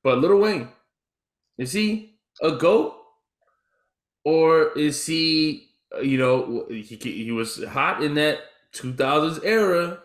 But Lil Wayne, is he a GOAT or is he, he was hot in that 2000s era,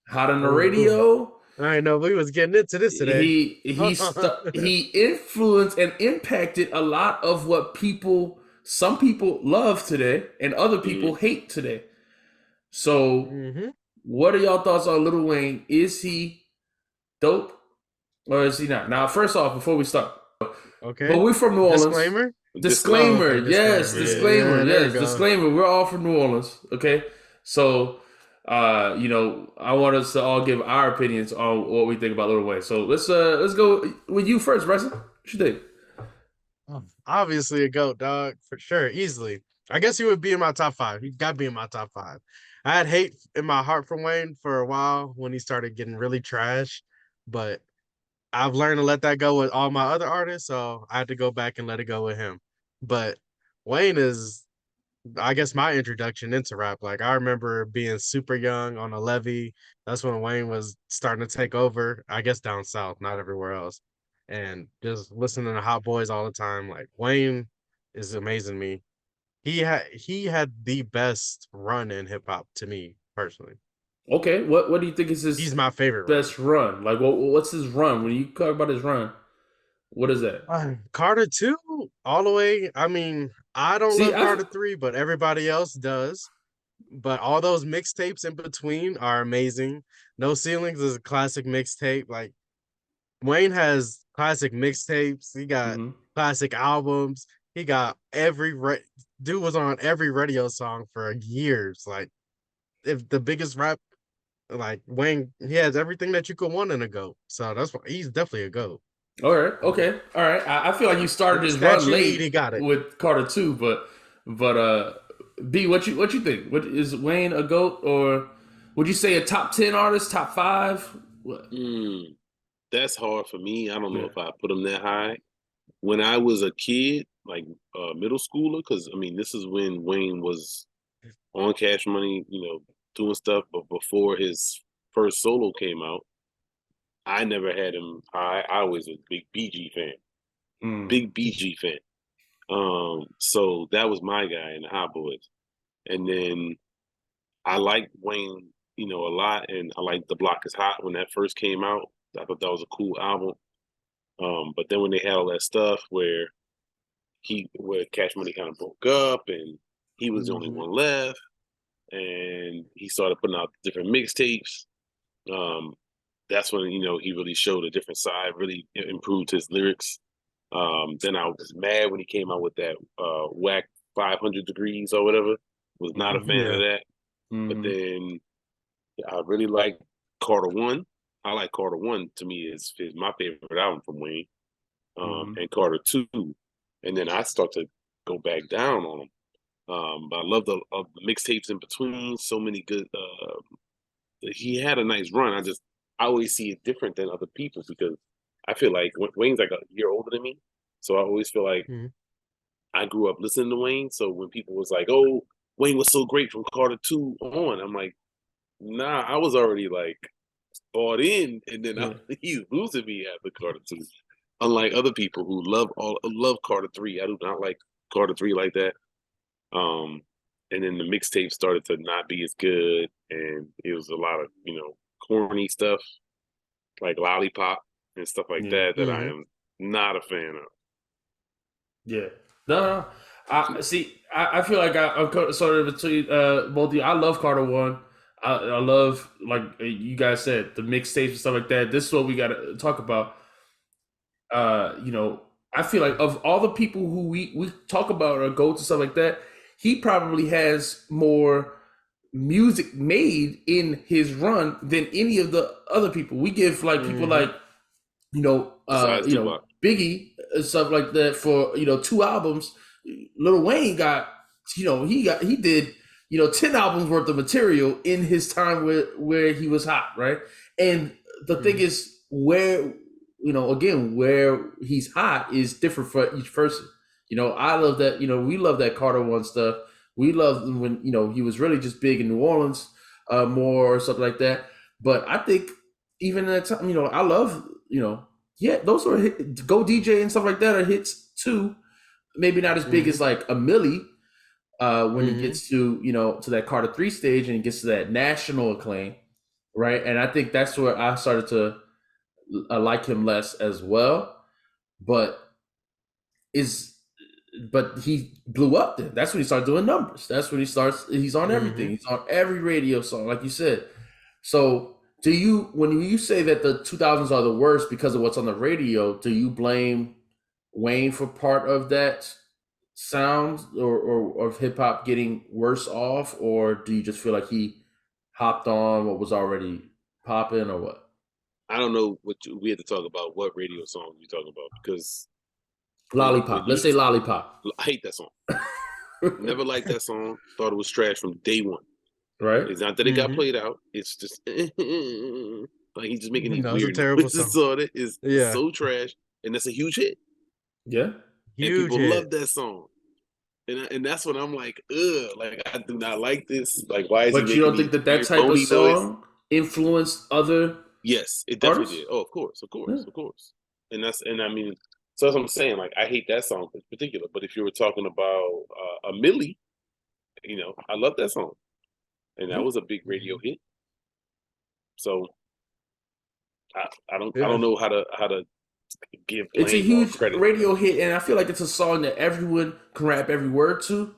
hot on the Ooh. radio. I know we was getting into this today. He influenced and impacted a lot of what some people love today and other people Mm. hate today. So, hmm what are y'all thoughts on Lil Wayne? Is he dope or is he not? Now, first off, before we start, but Okay. we're from New Orleans. Disclaimer. Oh, Disclaimer, okay. yes, Disclaimer. disclaimer, Yeah, there we yes, go. disclaimer. We're all from New Orleans, okay? So, I want us to all give our opinions on what we think about Lil Wayne. So let's go with you first, Bryson. What you think? Obviously a goat, dog, for sure, easily. I guess he would be in my top five. He got to be in my top five. I had hate in my heart for Wayne for a while when he started getting really trash, but I've learned to let that go with all my other artists, so I had to go back and let it go with him. But Wayne is, I guess, my introduction into rap. Like I remember being super young on a levee. That's when Wayne was starting to take over. I guess down south, not everywhere else. And just listening to Hot Boys all the time. Like Wayne is amazing to me. He had the best run in hip hop to me personally. Okay, what do you think is He's his my favorite run. best run? Like, what's his run? When you talk about his run, what is that? Carter 2 all the way. I mean, I don't See, love I've Carter 3, but everybody else does. But all those mixtapes in between are amazing. No Ceilings is a classic mixtape. Like Wayne has classic mixtapes. He got mhm. classic albums. He got dude was on every radio song for years. Like if the biggest rap, like Wayne, he has everything that you could want in a goat. So that's why he's definitely a goat. All right, okay, all right. I feel like you With started the his run stats you need, late he got it. with Carter too, but B, what you think? What is Wayne a goat or would you say a top 10 artist, top five? What? Mm. That's hard for me. I don't know Yeah. if I put him that high. When I was a kid, like middle schooler, because I mean, this is when Wayne was on Cash Money, doing stuff. But before his first solo came out, I never had him high. I was a big BG fan, Mm. big BG fan. So that was my guy in the Hot Boys, and then I liked Wayne, a lot, and I liked The Block Is Hot when that first came out. I thought that was a cool album. But then when they had all that stuff where Cash Money kind of broke up and he was the only hmm one left, and he started putting out different mixtapes. Um, that's when he really showed a different side, really improved his lyrics. Then I was mad when he came out with that whack 500 degrees or whatever. Was not a fan of Yeah. that. But Mm-hmm. then I really like Carter One. I like Carter One. To me, is my favorite album from Wayne. Mm-hmm. And Carter Two, and then I start to go back down on him. But I love the mixtapes in between. So many good. He had a nice run. I always see it different than other people because I feel like Wayne's like a year older than me, so I always feel like hmm I grew up listening to Wayne. So when people was like, "Oh, Wayne was so great from Carter Two on," I'm like, "Nah, I was already like bought in, and then Yeah. he's losing me after Carter Two." Unlike other people who love Carter Three, I do not like Carter Three like that. Um, and then the mixtape started to not be as good, and it was a lot of corny stuff like Lollipop and stuff like Yeah. that I hmm am not a fan of. Yeah. No. I see. I feel like I'm sort of between both of you. I love Carter One. I love like you guys said the mixtapes and stuff like that. This is what we got to talk about. uh, you know, I feel like of all the people who we talk about or go to stuff like that, he probably has more music made in his run than any of the other people. We give like people hmm like Besides Tupac, Biggie and stuff like that for two albums. Lil Wayne got he did 10 albums worth of material in his time where he was hot, right? And the thing hmm is where again where he's hot is different for each person. I love that. We love that Carter One stuff. We love when he was really just big in New Orleans, more or something like that. But I think even at that time, I love Yeah, those are Go DJ and stuff like that are hits too. Maybe not as big Mm-hmm. as like a Millie when he Mm-hmm. gets to to that Carter 3 stage and he gets to that national acclaim, right? And I think that's where I started to like him less as well. But is but he blew up then. That's when he started doing numbers. That's when he's on everything. Mm-hmm. He's on every radio song, like you said. So do you when you say that the 2000s are the worst because of what's on the radio, do you blame Wayne for part of that sound or of hip hop getting worse off, or do you just feel like he hopped on what was already popping or what? I don't know we had to talk about what radio song you talking about because when Lollipop. Let's you say Lollipop. I hate that song. Never liked that song. Thought it was trash from day one. Right? It's not that it got Mm-hmm. played out. It's just like he's just making these No, it's a weird terrible noises song. on it. Is Yeah, so trash, and that's a huge hit, Yeah. and huge people hit. love that song. And that's what I'm like, ugh, like I do not like this. Like, why is he But you making don't these think that that weird type of phony noises? song influenced other Yes, it definitely artists? did. Oh, of course, of Yeah. course, of course. And I mean, so that's what I'm saying. Like, I hate that song in particular. But if you were talking about a Millie, I love that song, and that Yeah. was a big radio Mhm. hit. So I Yeah. don't know how to give It's a blame or huge credit. radio hit, and I feel like it's a song that everyone can rap every word to.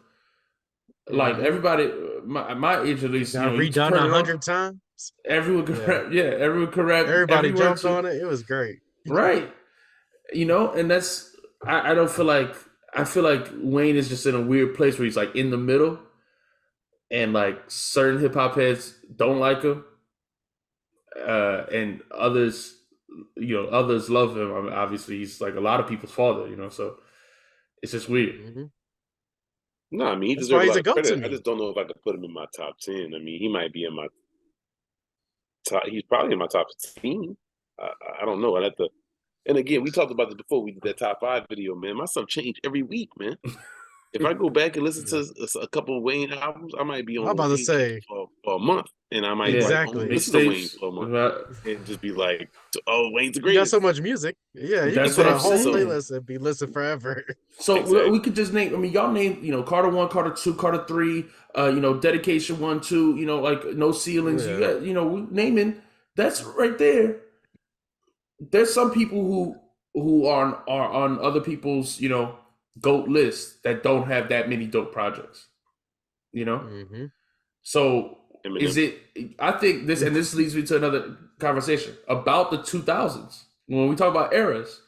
Like Mm-hmm. everybody, my age at least, Got you redone turn it on, 100 times. everyone can Yeah. rap. Yeah, everyone can rap Everybody every word jumped to. on it. It was great. Right. And that's I don't feel like I feel like Wayne is just in a weird place where he's like in the middle, and like certain hip hop heads don't like him, and others love him. I mean, obviously, he's like a lot of people's father, so it's just weird. Mm-hmm. No, I mean he That's deserves why a he's lot a of goat to credit. I me. just don't know if I could put him in my top 10. I mean, he might be in my top. He's probably in my top 15. I don't know. I have to. And again, we talked about this before. We did that top 5 video, man. My stuff changed every week, man. If I go back and listen Yeah. to a couple of Wayne albums, I might be I'm on about to Wayne kick say for a month, and I might Yeah, like only exactly. listen to Wayne mixtapes. for a month and just be like, "Oh, Wayne's the You got so greatest." much music. Yeah, you could That's what put I'm a whole So saying. playlist and be listened forever. So we exactly. could just name. I mean, y'all name. Carter 1, Carter 2, Carter 3. Dedication 1, 2. Like no ceilings. You Yeah. got. We naming. That's right there. There's some people who are on other people's goat lists that don't have that many dope projects. You know. Mm-hmm. So is Eminem. it? I think this, and this leads me to another conversation about the 2000s. When we talk about eras,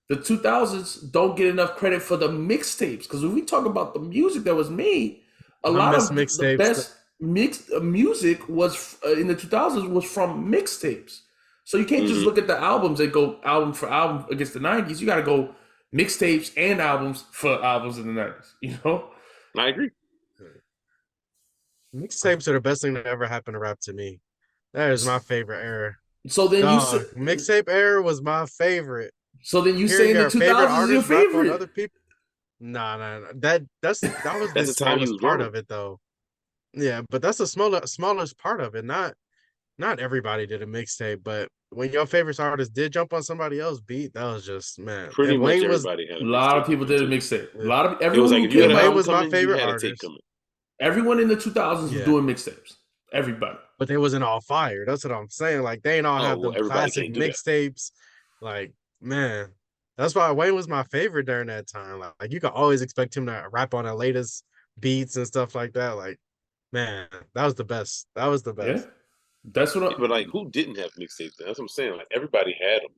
the 2000s don't get enough credit for the mixtapes because when we talk about the music that was made, a I lot miss of the mixtapes. best mixed music was in the 2000s was from mixtapes. So you can't just Hmm. look at the albums and go album for album against the 90s. You got to go mixtapes and albums for albums in the 90s. I agree. Mixtapes are the best thing that ever happened to rap to me. That is my favorite era. So then you say, Dog, mixtape era was my favorite. so then you Hearing saying the your favorite 2000s is your artists rap on favorite? other people. Nah, nah, nah. That was the That's the time he smallest was part growing. of it though. Yeah, but that's the smallest part of it. Not everybody did a mixtape, but when your favorite artist did jump on somebody else's beat, that was just man. Pretty And much Wayne was everybody had A a lot of mixtape people coming did a too. mixtape. A yeah, lot of It was everyone like who if you had came an Wayne album out, was my coming, you favorite had a tape artist. coming. everyone in the 2000s was Yeah, doing mixtapes. Everybody. but they wasn't all fire. That's what I'm saying. Like they ain't all Oh have well, them everybody classic can't do that. mixtapes. Like man, that's why Wayne was my favorite during that time. Like you could always expect him to rap on the latest beats and stuff like that. Like man, that was the best. That was the Yeah. best. That's what Yeah, but like, who didn't have mixtapes? That's what I'm saying. Like everybody had them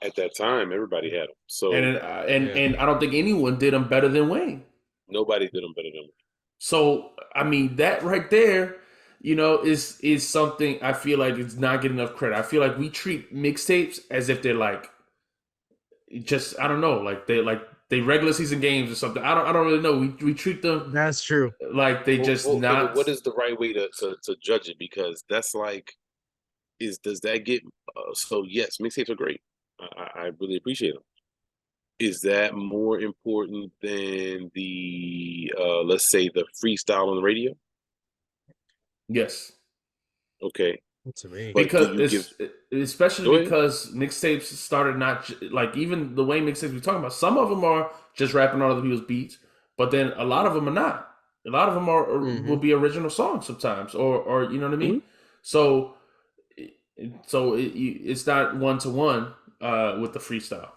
at that time. Everybody had them. So Yeah. and I don't think anyone did them better than Wayne. nobody did them better than me. So I mean that right there, is something I feel like it's not getting enough credit. I feel like we treat mixtapes as if they're like just I don't know, like they regular season games or something. I don't really know. We treat them That's true. like they just Okay, but not. what is the right way to judge it? Because that's like, does that get? So yes, mixtapes are great. I really appreciate them. Is that more important than the let's say the freestyle on the radio? Yes. Okay, To me. But do because you give? especially Go ahead. because mixtapes started not like even the Wayne mixtapes we're talking about. Some of them are just rapping on other people's beats, but then a lot of them are not. A lot of them are will Hmm. be original songs sometimes, or you know what I Mhm. mean. So it's not one to one with the freestyle.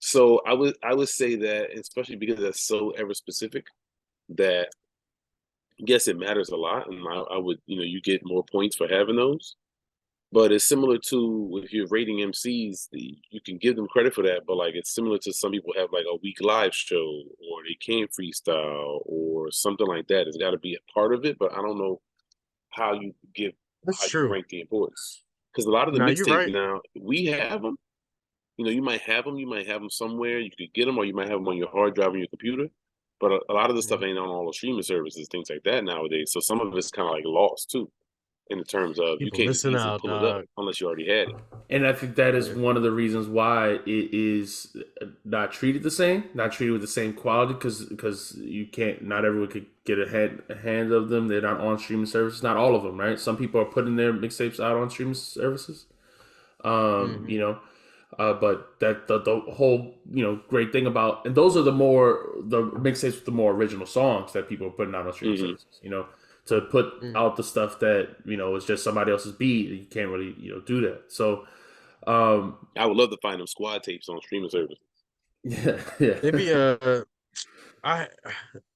So I would say that, especially because that's so ever specific, that yes, it matters a lot, and I would you get more points for having those. But it's similar to if you're rating MCs, you can give them credit for that, but like it's similar to some people have like a week live show or they can't freestyle or something like that. It's got to be a part of it, but I don't know how you give That's how you true. rank the importance because a lot of the Now you're mixtapes right. now we have them. You might have them somewhere. You could get them, or you might have them on your hard drive on your computer. But a lot of the stuff Mhm. ain't on all the streaming services, things like that nowadays. So some of it's kind of like lost too, in the terms of you People can't just missing easily out, pull it up dog. unless you already had it. And I think that is Yeah. one of the reasons why it is not treated the same, not treated with the same quality, because you can't, not everyone could get a hand of them. They're not on streaming services, not all of them, right? Some people are putting their mixtapes out on streaming services, Hmm. you know, but that the whole great thing about, and those are the mixtapes with the more original songs that people are putting out on streaming Hmm. services, to put Hmm. out the stuff that is just somebody else's beat. You can't really do that. So um, I would love to find them squad tapes on streaming services. yeah, yeah, They be I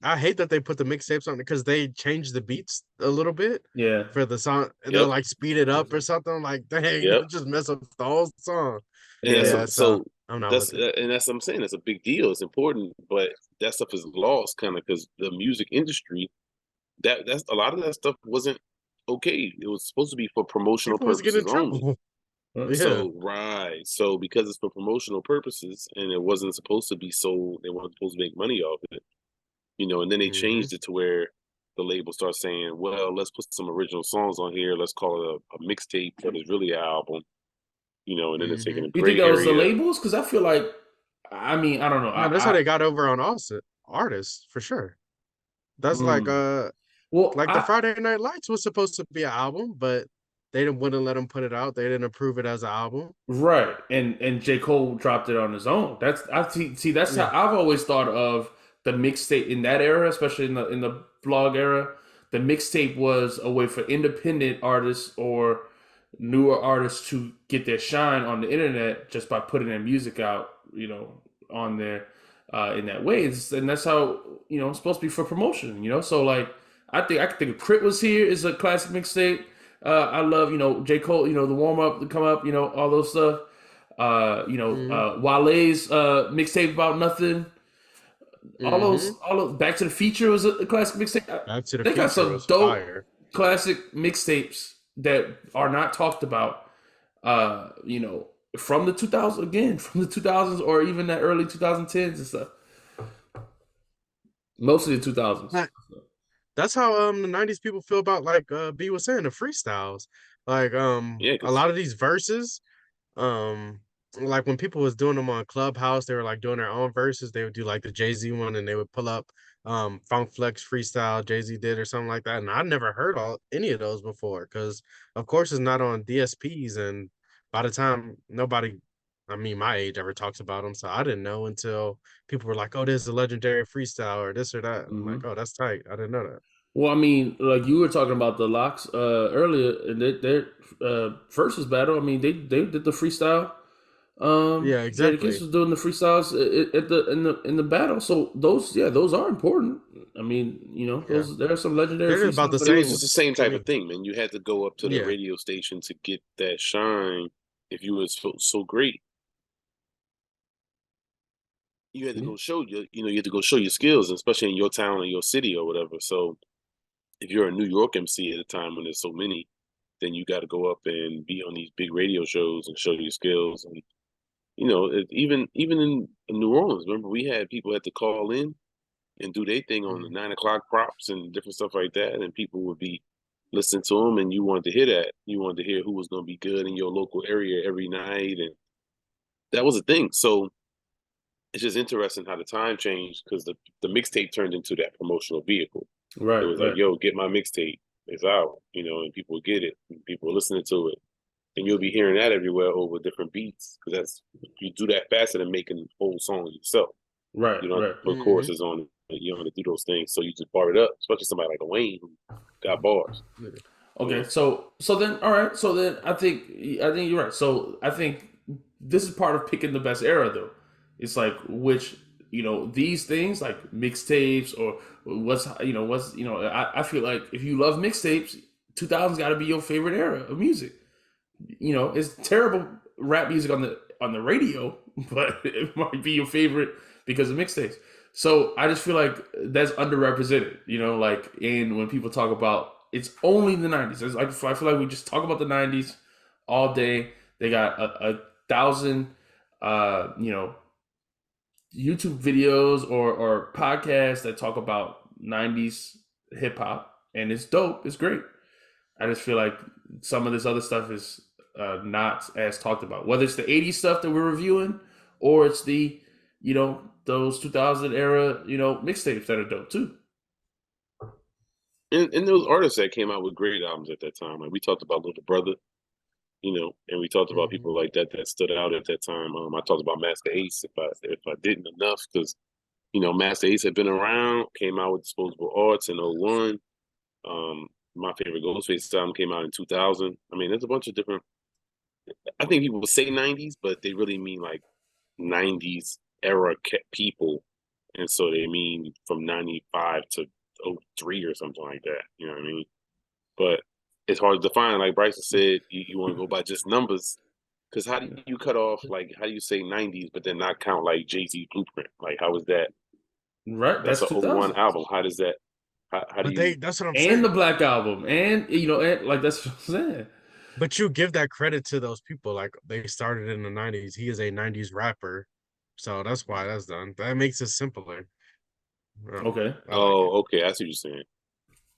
I hate that they put the mixtapes on because they change the beats a little bit yeah. for the song and they'll Yep, like speed it up or something. I'm like, dang, yep. that just mess up the whole song. And that's Yeah. Yeah, so so I'm not that's with it. and that's what I'm saying. That's a big deal. It's important, but that stuff is lost kind of because the music industry that's a lot of that stuff wasn't okay. It was supposed to be for promotional People was getting in purposes only. trouble. Yeah. So right, so because it's for promotional purposes and it wasn't supposed to be sold, they weren't supposed to make money off it, and then they Hmm. changed it to where the label starts saying, "Well, let's put some original songs on here. Let's call it a mixtape, but it's really an album." And then it's taking Hmm. a You think gray that was the area. labels? Because I feel like, I mean, I don't know. No, that's how they got over on artists for sure. That's Mm, well, like the Friday Night Lights was supposed to be an album, but they didn't wouldn't let them put it out. They didn't approve it as an album. right, and J. Cole dropped it on his own. That's I see. That's how Yeah. I've always thought of the mixtape in that era, especially in the blog era. The mixtape was a way for independent artists or newer artists to get their shine on the internet just by putting their music out, on there in that way. And that's how it's supposed to be for promotion. So like I could think of Crit Was Here is a classic mixtape. I love J Cole, the warm up, the come up, all those stuff. Hmm. Wale's mixtape About Nothing. Hmm. All those Back to the Future was a classic mixtape. Back to the They got Future some was dope fire. classic mixtapes that are not talked about. From the 2000s, again, from the 2000s or even the early 2010s and stuff. Mostly the 2000s. That- That's how the '90s people feel about like B was saying the freestyles. Like Yeah, a because lot of these verses, um like when people was doing them on Clubhouse, they were like doing their own verses. They would do like the Jay-Z one and they would pull up Funk Flex freestyle Jay-Z did or something like that. And I never heard any of those before because of course it's not on DSPs and by the time nobody I mean my age ever talks about them. So I didn't know until people were like, oh, this is a legendary freestyle or this or that. I'm like, Hmm. oh, that's tight. I didn't know that. Well, I mean, like you were talking about the locks earlier, and their versus battle. I mean, they did the freestyle. Yeah, Jadakiss exactly. was doing the freestyles at the in the battle. So those are important. I mean, Yeah. those there are some legendary They're about the freestyles but that it was same just the same to type of me. thing, man. You had to go up to the Yeah. radio station to get that shine. If you was so great, you had to yeah. go show you had to go show your skills, especially in your town or your city or whatever. So if you're a New York MC at a time when there's so many, then you got to go up and be on these big radio shows and show your skills. And even in New Orleans, remember we had people had to call in and do their thing on the Mhm. 9 o'clock props and different stuff like that, and people would be listening to them, and you wanted to hear that. You wanted to hear who was going to be good in your local area every night, and that was a thing. So it's just interesting how the time changed because the mixtape turned into that promotional vehicle. It Right, was like, right. yo, get my mixtape. is out, and people get it, and people are listening to it, and you'll be hearing that everywhere over different beats because you do that faster than making whole songs yourself. Right, You don't right. put choruses on it. You don't have to do those things, so you just bar it up, especially somebody like a Wayne who got bars. Okay, so then all right, so then I think you're right. So I think this is part of picking the best era though. It's like which these things like mixtapes or I feel like if you love mixtapes, 2000's got to be your favorite era of music. It's terrible rap music on the radio, but it might be your favorite because of mixtapes. So I just feel like that's underrepresented, and when people talk about it's only the 90s. I feel like we just talk about the 90s all day. They got a thousand, YouTube videos or podcasts that talk about 90s hip hop, and it's dope. It's great. I just feel like some of this other stuff is not as talked about, whether it's the 80s stuff that we're reviewing or it's the, those 2000 era, mixtapes that are dope too. And those artists that came out with great albums at that time. Like we talked about Little Brother, and we talked about people like that stood out at that time. I talked about Master Ace if I didn't enough because Master Ace had been around, came out with Disposable Arts in 01. My favorite Ghostface album came out in 2000. I mean, there's a bunch of different. I think people say 90s, but they really mean like 90s era people, and so they mean from 95 to 03 or something like that. You know what I mean? But it's hard to define. Like Bryson said, you want to go by just numbers. Because how do you cut off, like, how do you say 90s, but then not count, like, Jay-Z Blueprint? Like, how is that? Right, That's that's an 01 2000. album. How does that, how do you? That's what I'm And saying. the Black Album, and, and, like, that's what I'm saying. But you give that credit to those people. Like, they started in the 90s. He is a 90s rapper. So that's why that's done. That makes it simpler. Okay. I like it. Okay. I see what you're saying.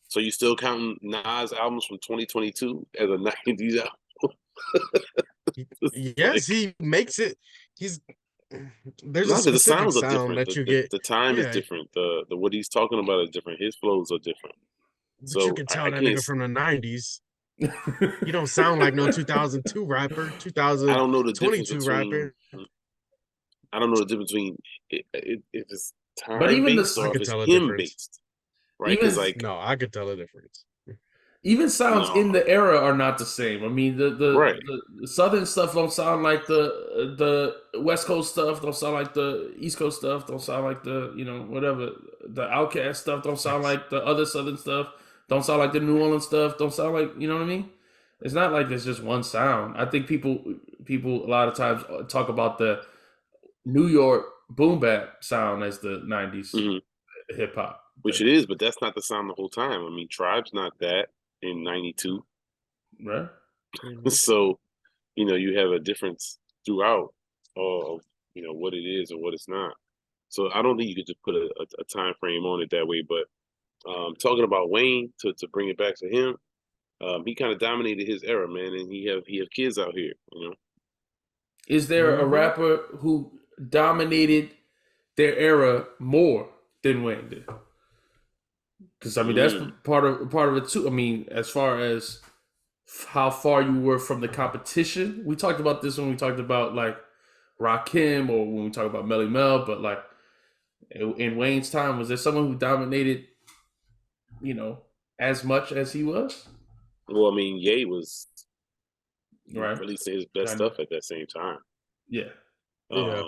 So you still counting Nas albums from 2022 as a 90s album? Yes, he makes it. He's there's a No, because the specific sounds are sound different. that you get. The time is Yeah, different. The what he's talking about is different. His flows are different. but you So can I tell that can't. nigga from the 90s. You don't sound like no 2002 rapper, I don't know the difference 2022 between. rapper. I don't know the difference between if it's But time even based this, I or if could it's tell a him difference. based, right? even Because like No, I could tell a difference. even sounds in no, the era are not the same. I mean, right? the southern stuff don't sound like the West Coast stuff. Don't sound like the East Coast stuff. Don't sound like the whatever the Outcast stuff. Don't sound Facts. like the other southern stuff. Don't sound like the New Orleans stuff. Don't sound like what I mean. It's not like there's just one sound. I think people a lot of times talk about the New York boom bap sound as the '90s hmm hip hop. Which it is, but that's not the sound the whole time. I mean, Tribe's not that in '92, Right? Mhm. so you have a difference throughout of what it is and what it's not. So I don't think you could just put a time frame on it that way. But talking about Wayne to bring it back to him, he kind of dominated his era, man, and he have kids out here. Is there a Mhm. rapper who dominated their era more than Wayne did? Because I mean that's Mm. part of it too. I mean, as far as how far you were from the competition, we talked about this when we talked about like Rakim or when we talked about Melly Mel. But like in Wayne's time, was there someone who dominated, as much as he was? Well, I mean, Ye was Right. releasing his best And stuff at that same time. yeah. Yeah.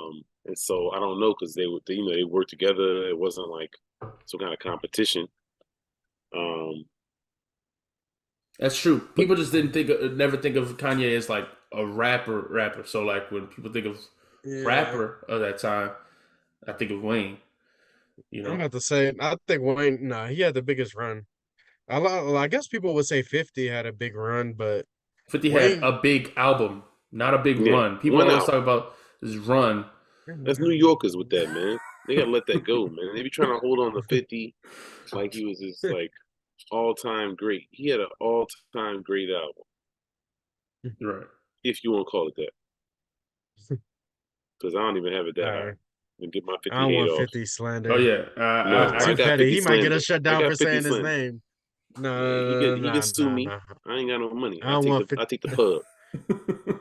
And so I don't know because they worked together. It wasn't like some kind of competition. Um, That's true. but People just never think of Kanye as like a rapper. So like when people think of Yeah. rapper of that time, I think of Wayne. I'm about to say, I think Wayne, nah, he had the biggest run. I guess people would say 50 had a big run, but 50 had Wayne, a big album, not a big yeah, run. People one always out. talk about his run. That's New Yorkers with that, man. They gotta let that go, man. They be trying to hold on to 50 like he was this like all time great. He had an all time great album, Right. if you want to call it that. Because I don't even have it that high. uh, And get my I don't 58 want off. 50 Oh slander. yeah. No, That's I too got petty. 50 He might get slander. us shut I down got for 50 saying his slander. name. No, Yeah, he no, can no, sue no, me. no. I ain't got no money. I don't want 50. I take the pub.